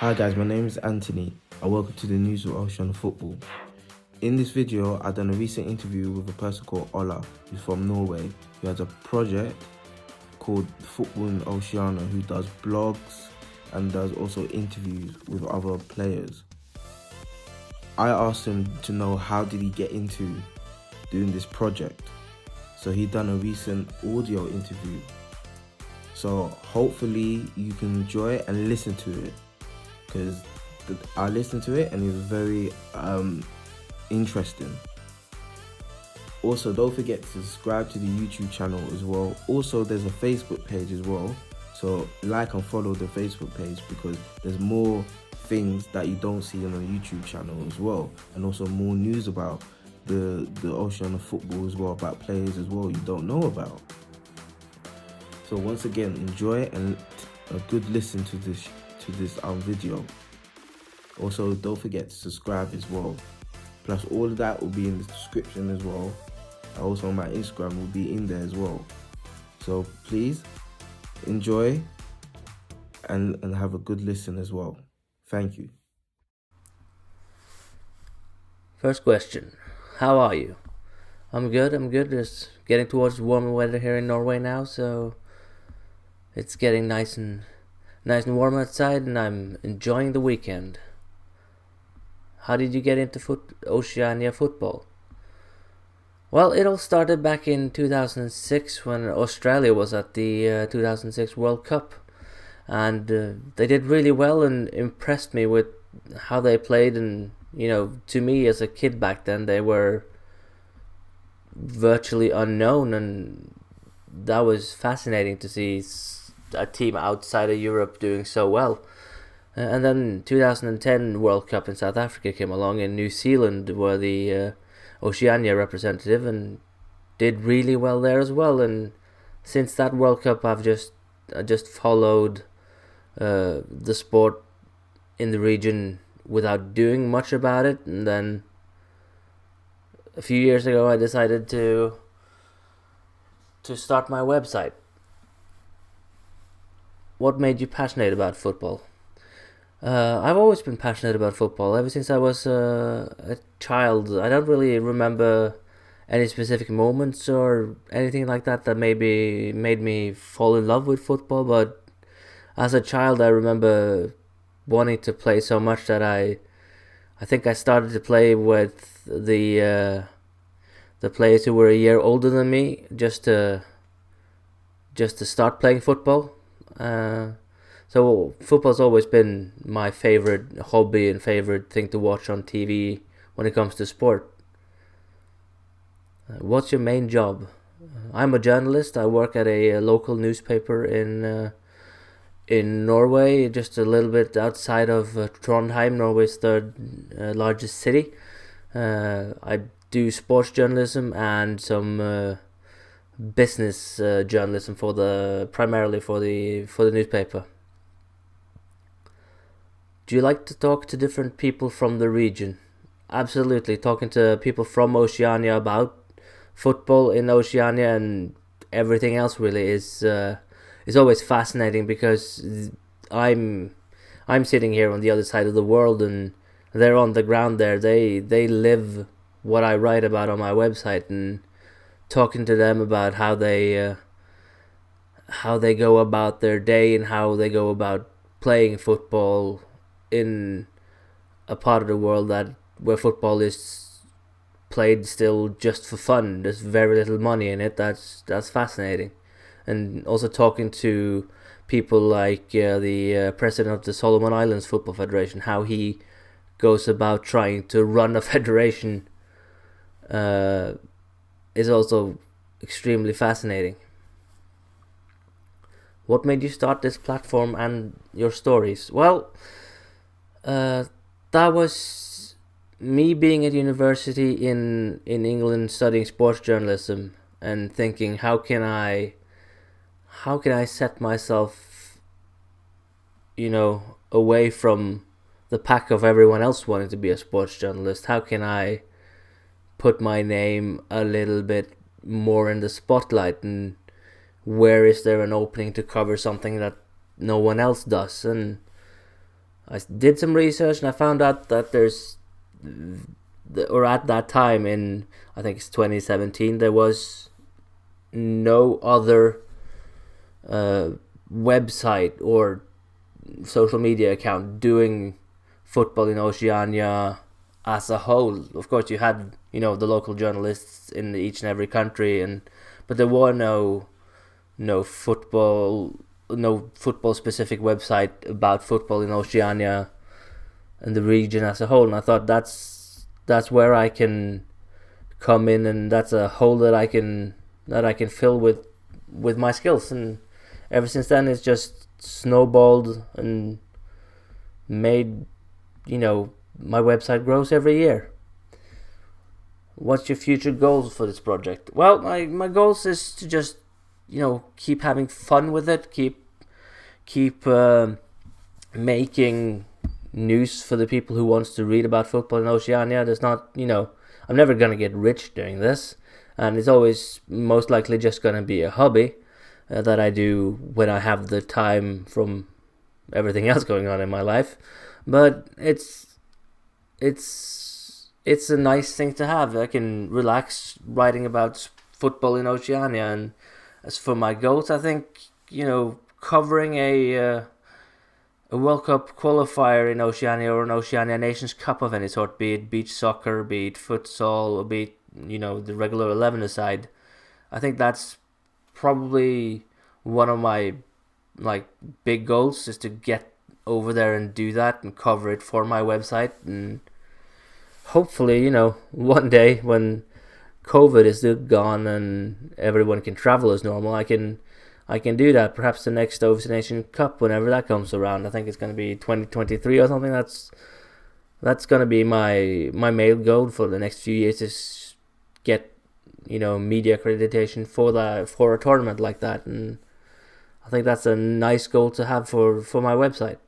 Hi guys, my name is Anthony and welcome to the news of Oceania football. In this video, I've done a recent interview with a person called Ola, who's from Norway, who has a project called Football in Oceania, who does blogs and does also interviews with other players. I asked him to know how did he get into doing this project. So he done a recent audio interview. So hopefully you can enjoy it and listen to it, because I listened to it and it was very interesting. Also, don't forget to subscribe to the YouTube channel as well. Also, there's a Facebook page as well, so like and follow the Facebook page because there's more things that you don't see on the YouTube channel as well, and also more news about the Oceania football as well, about players as well you don't know about. So once again, enjoy and a good listen to this video. Also, don't forget to subscribe as well. Plus, all of that will be in the description as well. Also, my Instagram will be in there as well. So please enjoy and have a good listen as well. Thank you. First question, how are you? I'm good. Just getting towards warmer weather here in Norway now, so it's getting nice and warm outside, and I'm enjoying the weekend. How did you get into Oceania football? Well, it all started back in 2006 when Australia was at the 2006 World Cup, and they did really well and impressed me with how they played. And to me as a kid back then, they were virtually unknown, and that was fascinating to see a team outside of Europe doing so well. And then 2010 World Cup in South Africa came along, and New Zealand were the Oceania representative and did really well there as well. And since that World Cup, I just followed the sport in the region without doing much about it. And then a few years ago, I decided to start my website. What made you passionate about football? I've always been passionate about football ever since I was a child. I don't really remember any specific moments or anything like that maybe made me fall in love with football, but as a child I remember wanting to play so much that I think I started to play with the players who were a year older than me just to start playing football. So football's always been my favorite hobby and favorite thing to watch on TV when it comes to sport. What's your main job? I'm a journalist. I work at a local newspaper in Norway, just a little bit outside of Trondheim, Norway's third largest city. I do sports journalism and some business journalism primarily for the newspaper. Do you like to talk to different people from the region? Absolutely. Talking to people from Oceania about football in Oceania and everything else really is always fascinating, because I'm sitting here on the other side of the world and they're on the ground there. They live what I write about on my website, and talking to them about how they go about their day and how they go about playing football in a part of the world where football is played still just for fun. There's very little money in it. That's fascinating. And also talking to people like the president of the Solomon Islands Football Federation, how he goes about trying to run a federation is also extremely fascinating. What made you start this platform and your stories? Well, that was me being at university in England studying sports journalism and thinking, how can I set myself away from the pack of everyone else wanting to be a sports journalist? How can I put my name a little bit more in the spotlight, and where is there an opening to cover something that no one else does? And I did some research and I found out that or at that time in, I think it's 2017, there was no other website or social media account doing football in Oceania as a whole. Of course, you had the local journalists in each and every country, but there were no football specific website about football in Oceania and the region as a whole. And I thought that's where I can come in, and that's a hole that I can fill with my skills. And ever since then, it's just snowballed and made my website grows every year. What's your future goals for this project? Well, my goals is to just keep having fun with it, keep making news for the people who wants to read about football in Oceania. There's not, I'm never gonna get rich doing this, and it's always most likely just gonna be a hobby that I do when I have the time from everything else going on in my life. But it's a nice thing to have. I can relax writing about football in Oceania. And as for my goals, I think covering a World Cup qualifier in Oceania, or an Oceania Nations Cup of any sort, be it beach soccer, be it futsal, or be it the regular 11-a-side. I think that's probably one of my big goals, is to get over there and do that and cover it for my website. And hopefully, one day when COVID is gone and everyone can travel as normal, I can do that. Perhaps the next Oceania Nation Cup, whenever that comes around. I think it's going to be 2023 or something. That's going to be my main goal for the next few years, is get media accreditation for a tournament like that. And I think that's a nice goal to have for my website.